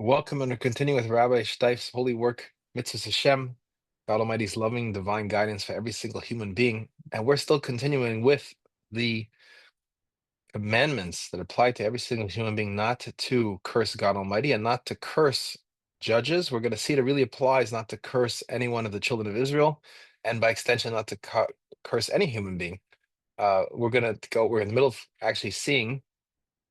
Welcome and continue with Rabbi Steif's holy work, Mitzvos Hashem, God Almighty's loving divine guidance for every single human being. And we're still continuing with the commandments that apply to every single human being not to curse God Almighty and not to curse judges. We're going to see it really applies not to curse any one of the children of Israel, and by extension, not to curse any human being. We're in the middle of actually seeing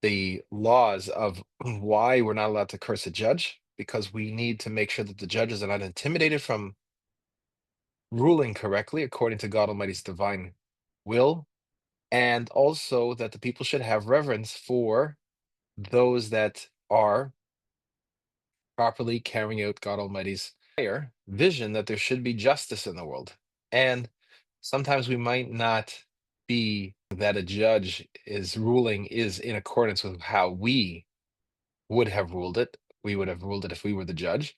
the laws of why we're not allowed to curse a judge, because we need to make sure that the judges are not intimidated from ruling correctly according to God Almighty's divine will, and also that the people should have reverence for those that are properly carrying out God Almighty's higher vision that there should be justice in the world. And sometimes we might not be that a judge is ruling is in accordance with how we would have ruled it. We would have ruled it if we were the judge.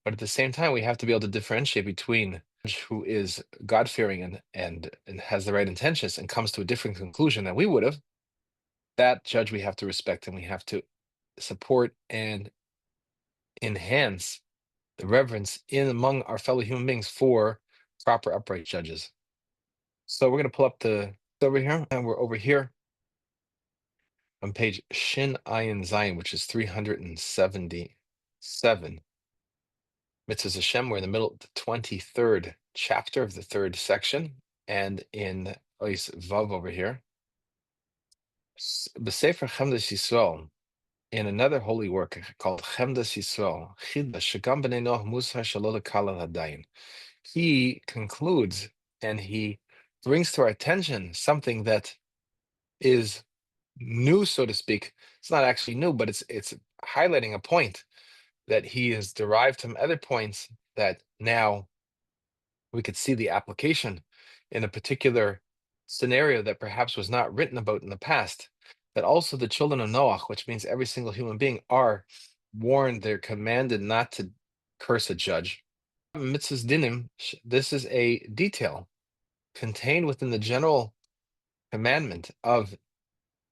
But at the same time, we have to be able to differentiate between a judge who is God-fearing and has the right intentions and comes to a different conclusion than we would have. That judge we have to respect, and we have to support and enhance the reverence in among our fellow human beings for proper upright judges. So we're going to pull up the over here, and we're over here on page Shin Ayin Zion, which is 377. Mitzvos Hashem, we're in the middle of the 23rd chapter of the third section, and in Ois Vav over here, B'Sefer Chemdas Yisrael, in another holy work called Chemdas Yisrael, Chidash Shegam B'nei Noach Musar Shelo Lekal Al Hadayin. He concludes and he brings to our attention something that is new, so to speak. It's not actually new, but it's highlighting a point that he has derived from other points that now we could see the application in a particular scenario that perhaps was not written about in the past. That also the children of Noach, which means every single human being, are warned, they're commanded not to curse a judge. Mitzvahs dinim, this is a detail contained within the general commandment of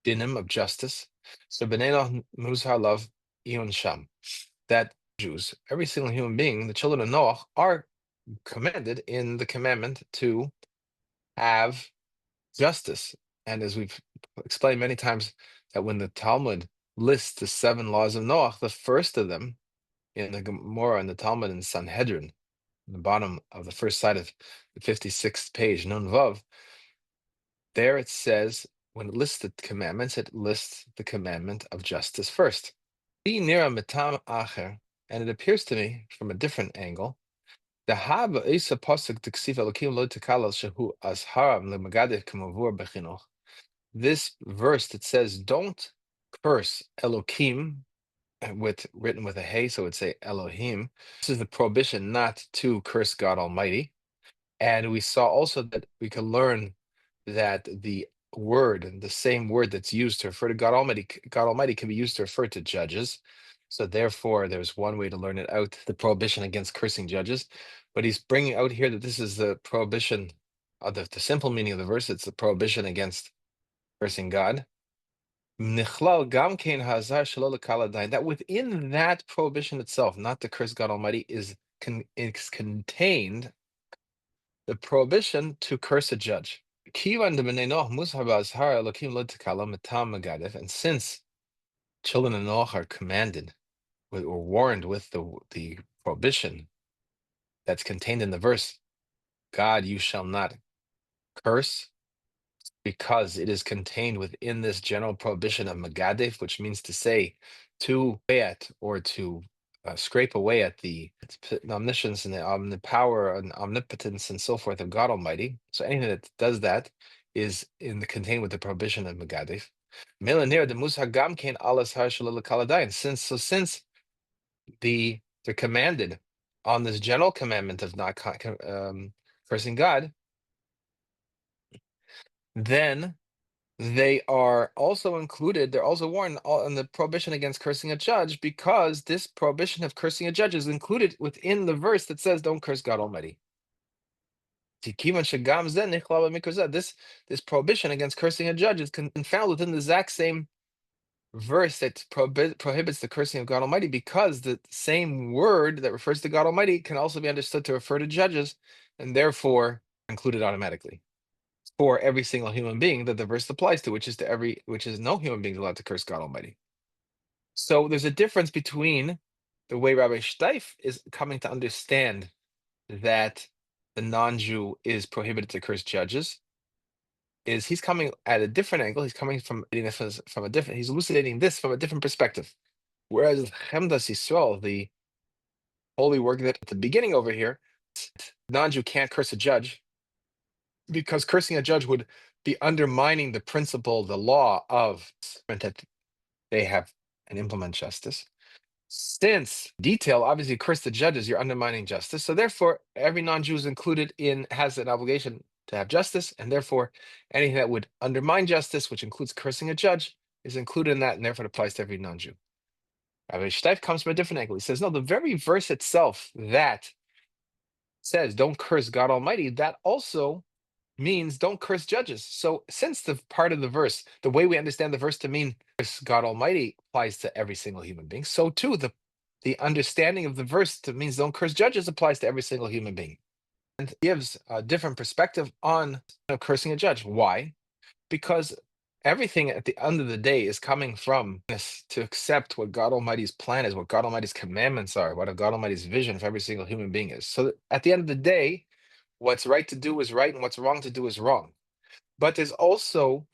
dinim, of justice. So b'nei Noach muzhar lav iyun sham, that Jews, every single human being, the children of Noach, are commanded in the commandment to have justice. And as we've explained many times, that when the Talmud lists the 7 laws of Noach, the first of them in the Gemara and the Talmud in Sanhedrin, on the bottom of the first side of the 56th page, Nun Vav, there it says, when it lists the commandments, it lists the commandment of justice first. And it appears to me from a different angle, this verse that says, don't curse Elohim, written with a hey, so it would say Elohim. This is the prohibition not to curse God Almighty. And we saw also that we can learn that the same word that's used to refer to God Almighty can be used to refer to judges. So therefore, there's one way to learn it out, the prohibition against cursing judges. But he's bringing out here that this is the prohibition of the simple meaning of the verse. It's the prohibition against cursing God. That within that prohibition itself, not to curse God Almighty, is contained the prohibition to curse a judge. And since children of Noach are commanded or warned with the prohibition that's contained in the verse, God, you shall not curse, because it is contained within this general prohibition of Megadef, which means to say, to weigh at or to scrape away at the omniscience and the power and omnipotence and so forth of God Almighty. So anything that does that is contained with the prohibition of Megadef. Since they're commanded on this general commandment of not cursing God, then they are also included, they're also warned on the prohibition against cursing a judge, because this prohibition of cursing a judge is included within the verse that says, don't curse God Almighty. This prohibition against cursing a judge is found within the exact same verse that prohibits the cursing of God Almighty, because the same word that refers to God Almighty can also be understood to refer to judges, and therefore included automatically for every single human being that the verse applies to, which is no human being allowed to curse God Almighty. So there's a difference between the way Rabbi Steif is coming to understand that the non-Jew is prohibited to curse judges, is he's coming at a different angle. He's coming from a different, he's elucidating this from a different perspective. Whereas Chemdas Yisrael, the holy work that at the beginning over here, non-Jew can't curse a judge, because cursing a judge would be undermining the principle, the law of that they have and implement justice. Since detail, obviously, curse the judges, you're undermining justice. So therefore, every non-Jew is included has an obligation to have justice, and therefore, anything that would undermine justice, which includes cursing a judge, is included in that, and therefore it applies to every non-Jew. Rabbi Steif comes from a different angle. He says, no, the very verse itself that says, don't curse God Almighty, that also means don't curse judges. So since the part of the verse, the way we understand the verse to mean curse God Almighty applies to every single human being, so too the understanding of the verse to means don't curse judges applies to every single human being, and gives a different perspective on cursing a judge. Why? Because everything at the end of the day is coming from this, to accept what God Almighty's plan is, what God Almighty's commandments are, what God Almighty's vision for every single human being is. So that at the end of the day, what's right to do is right and what's wrong to do is wrong. But there's also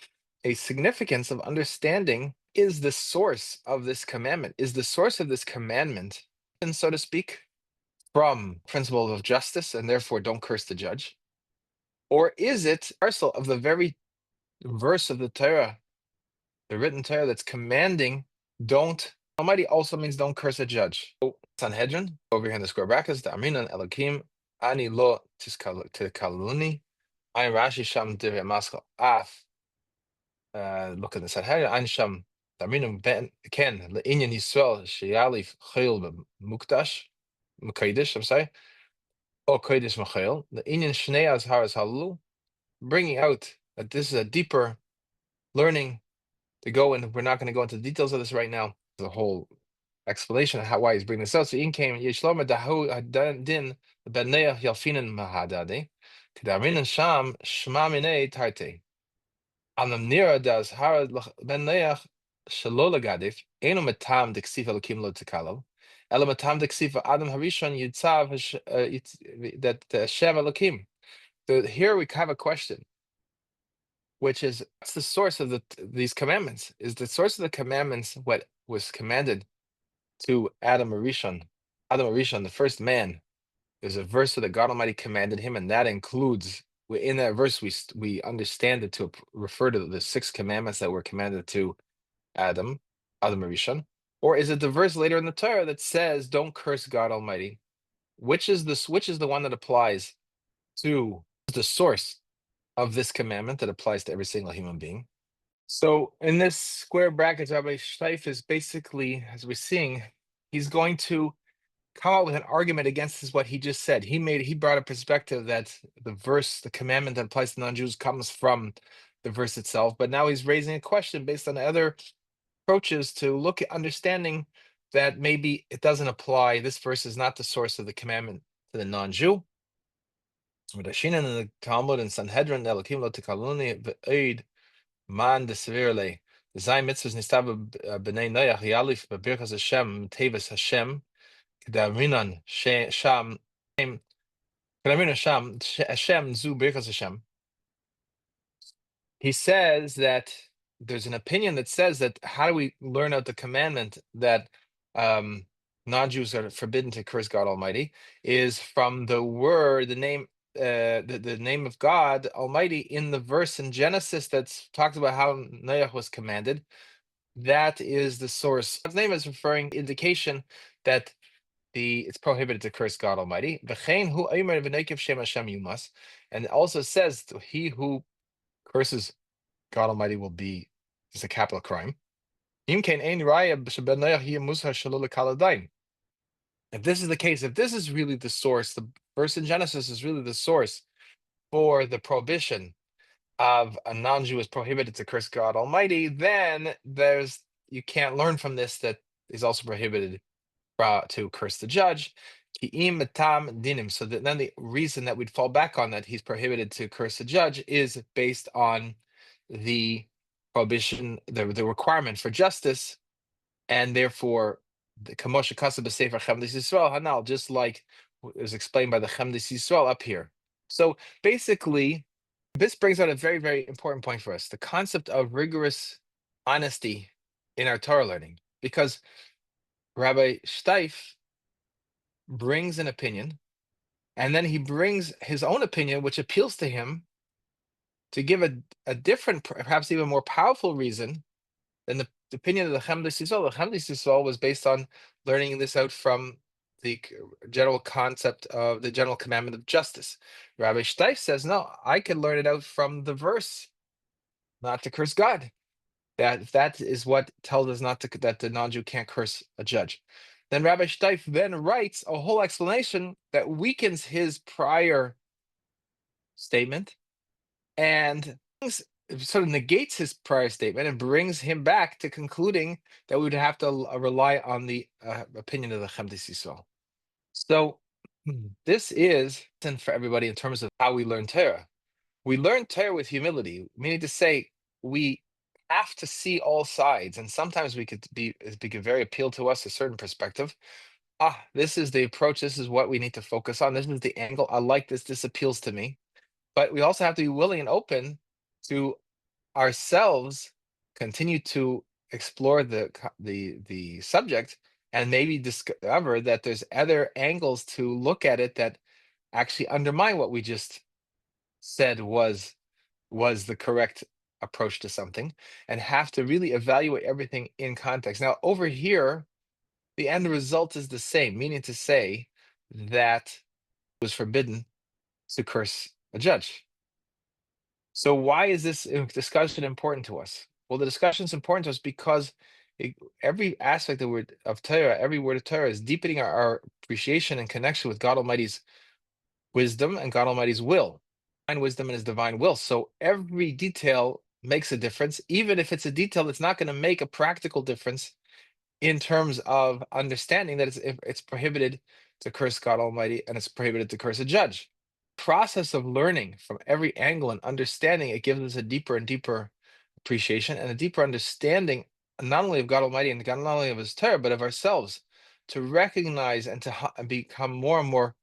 a significance of understanding, is the source of this commandment, and so to speak, from principle of justice and therefore don't curse the judge? Or is it parcel of the very verse of the Torah, the written Torah, that's commanding don't Almighty also means don't curse a judge? So Sanhedrin, over here in the square brackets, the Aminan Elokim, Ani lo tiskaluni, Ein Rashi Sham Divrei Maskal Af. Look at the Sanhedrin, Ein Sham Daminum Ben Ken Le'inyan Yisrael Sheyalif Chayil Mukdash Mukaidish, I'm sorry, or Kodesh Machayil, Le'inyan Shnei Azharas Halulu, bringing out that this is a deeper learning to go, and we're not going to go into the details of this right now. The whole explanation of why he's bringing this out. So in came Yishloma Dahu Din Benayah Yalfinan Mahadade, Kedarin Sham Shma Minei Tarte. Anamnira does Harad Benayah Shalola Gadif, Eno Matam Dixifa Lakim Lo Tikalo, Elamatam Dixifa Adam Harishon Yitzav that Shem Lakim. So here we have a question, which is, what's the source of these commandments? Is the source of the commandments what was commanded to Adam Arishon, the first man? There's a verse that God Almighty commanded him, and that includes, in that verse we understand it to refer to the 6 commandments that were commanded to Adam Arishon. Or is it the verse later in the Torah that says don't curse God Almighty? Which is the one that applies to the source of this commandment that applies to every single human being? So in this square brackets, Rabbi Steif is basically, as we're seeing, he's going to come up with an argument against what he just said. He brought a perspective that the commandment that applies to non-Jews comes from the verse itself, but now he's raising a question based on other approaches to look at understanding that maybe it doesn't apply. This verse is not the source of the commandment to the non-Jew. Rashinan in the Talmud and Sanhedrin, Elokim lo tikaluni v'eid man desvirle. Design mitzvahs nistab b'nei noyach yalif b'birchas Hashem tevis Hashem kedaminan sham Hashem zu birchas Hashem. He says that there's an opinion that says that how do we learn out the commandment that non-Jews are forbidden to curse God Almighty is from the word, the name, the name of God Almighty in the verse in Genesis that's talks about how Noach was commanded. That is the source. God's name is referring indication that it's prohibited to curse God Almighty. And it also says he who curses God Almighty will be is a capital crime. If this is the case, if this is really the source, the verse in Genesis is really the source for the prohibition of a non-Jew is prohibited to curse God Almighty, then there's you can't learn from this that is also prohibited to curse the judge. Ki'im matam dinim. So that then the reason that we'd fall back on that he's prohibited to curse the judge is based on the prohibition, the requirement for justice, and therefore the kamosha kasab b'sefer Chemdes Yisrael Hanal, just like is explained by the Chemdes Yisrael up here. So basically, this brings out a very, very important point for us: the concept of rigorous honesty in our Torah learning, because Rabbi Steif brings an opinion, and then he brings his own opinion, which appeals to him, to give a different, perhaps even more powerful reason than the opinion of the Chemdes Yisrael. The Chemdes Yisrael was based on learning this out from the general concept of the general commandment of justice. Rabbi Steif says, no, I can learn it out from the verse, not to curse God. That is what tells us not to, that the non-Jew can't curse a judge. Then Rabbi Steif then writes a whole explanation that weakens his prior statement and sort of negates his prior statement and brings him back to concluding that we would have to rely on the opinion of the Chemdes Yisrael. So this is for everybody in terms of how we learn Torah. We learn Torah with humility, meaning to say we have to see all sides, and sometimes it could very appeal to us a certain perspective. This is the approach. This is what we need to focus on. This is the angle. I like this. This appeals to me. But we also have to be willing and open to ourselves continue to explore the subject and maybe discover that there's other angles to look at it that actually undermine what we just said was the correct approach to something, and have to really evaluate everything in context. Now, over here, the end result is the same, meaning to say that it was forbidden to curse a judge. So why is this discussion important to us? Well, the discussion is important to us because every aspect of Torah, every word of Torah is deepening our appreciation and connection with God Almighty's wisdom and God Almighty's will, divine wisdom and his divine will. So every detail makes a difference, even if it's a detail that's not going to make a practical difference in terms of understanding that it's prohibited to curse God Almighty and it's prohibited to curse a judge. Process of learning from every angle and understanding it gives us a deeper and deeper appreciation and a deeper understanding, not only of God Almighty and not only of his Torah, but of ourselves, to recognize and to become more and more,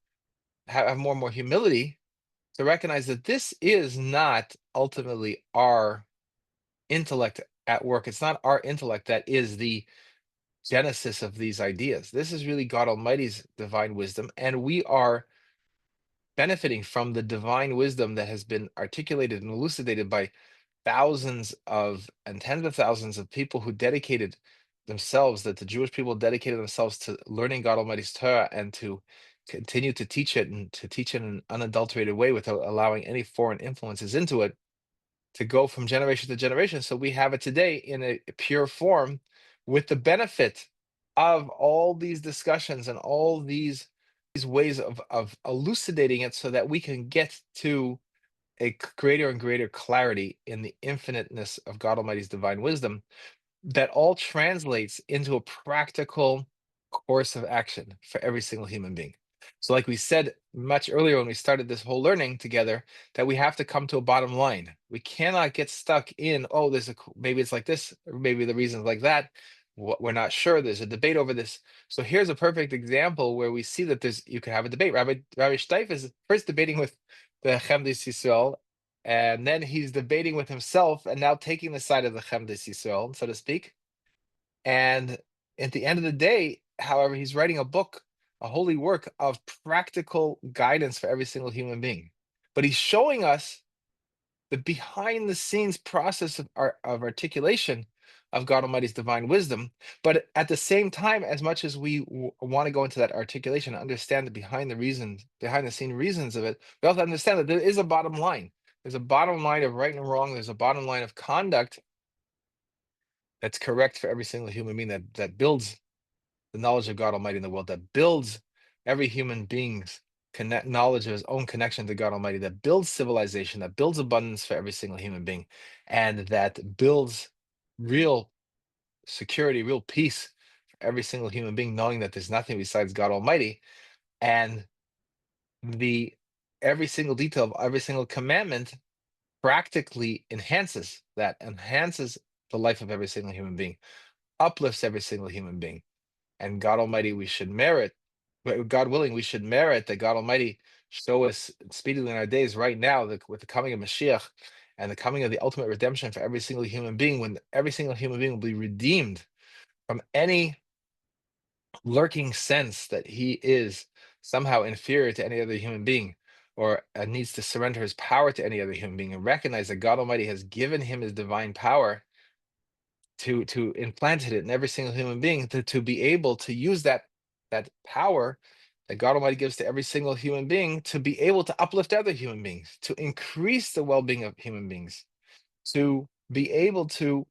have more and more humility, to recognize that this is not ultimately our intellect at work. It's not our intellect that is the genesis of these ideas. This is really God Almighty's divine wisdom, and we are benefiting from the divine wisdom that has been articulated and elucidated by thousands of and tens of thousands of people who dedicated themselves, that the Jewish people dedicated themselves to learning God Almighty's Torah and to continue to teach it, and to teach it in an unadulterated way without allowing any foreign influences into it, to go from generation to generation. So we have it today in a pure form, with the benefit of all these discussions and all these ways of elucidating it, so that we can get to a greater and greater clarity in the infiniteness of God Almighty's divine wisdom, that all translates into a practical course of action for every single human being. So like we said much earlier when we started this whole learning together, that we have to come to a bottom line. We cannot get stuck in, oh, maybe it's like this, or maybe the reason's like that. We're not sure. There's a debate over this. So here's a perfect example where we see that you can have a debate. Rabbi Steif is first debating with the Chemdes Yisrael, and then he's debating with himself, and now taking the side of the Chemdes Yisrael, so to speak. And at the end of the day, however, he's writing a book, a holy work of practical guidance for every single human being. But he's showing us the behind the scenes process of articulation of God Almighty's divine wisdom. But at the same time, as much as we want to go into that articulation, understand the behind the scene reasons of it, we also understand that there is a bottom line. There's a bottom line of right and wrong. There's a bottom line of conduct that's correct for every single human being, that builds the knowledge of God Almighty in the world, that builds every human being's knowledge of his own connection to God Almighty, that builds civilization, that builds abundance for every single human being, and that builds real security, real peace for every single human being, knowing that there's nothing besides God Almighty. And the every single detail of every single commandment practically enhances the life of every single human being, uplifts every single human being. And God Almighty, we should merit, God willing, we should merit that God Almighty show us speedily in our days right now, with the coming of Mashiach and the coming of the ultimate redemption for every single human being, when every single human being will be redeemed from any lurking sense that he is somehow inferior to any other human being, or needs to surrender his power to any other human being, and recognize that God Almighty has given him his divine power, to implanted it in every single human being, to be able to use that power that God Almighty gives to every single human being, to be able to uplift other human beings, to increase the well-being of human beings, to be able to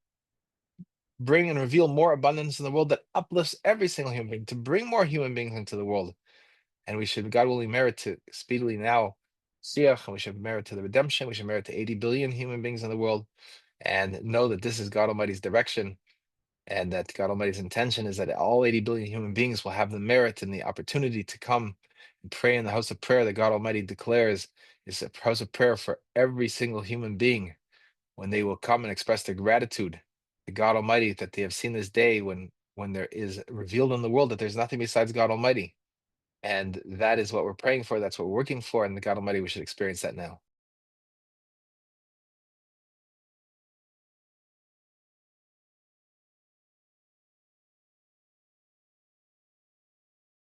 bring and reveal more abundance in the world that uplifts every single human being, to bring more human beings into the world. And we should, God willing, merit to speedily now Siach, and we should merit to the redemption. We should merit to 80 billion human beings in the world, and know that this is God Almighty's direction, and that God Almighty's intention is that all 80 billion human beings will have the merit and the opportunity to come and pray in the house of prayer that God Almighty declares is a house of prayer for every single human being, when they will come and express their gratitude to God Almighty that they have seen this day, when there is revealed in the world that there's nothing besides God Almighty. And that is what we're praying for. That's what we're working for. And the God Almighty, we should experience that now.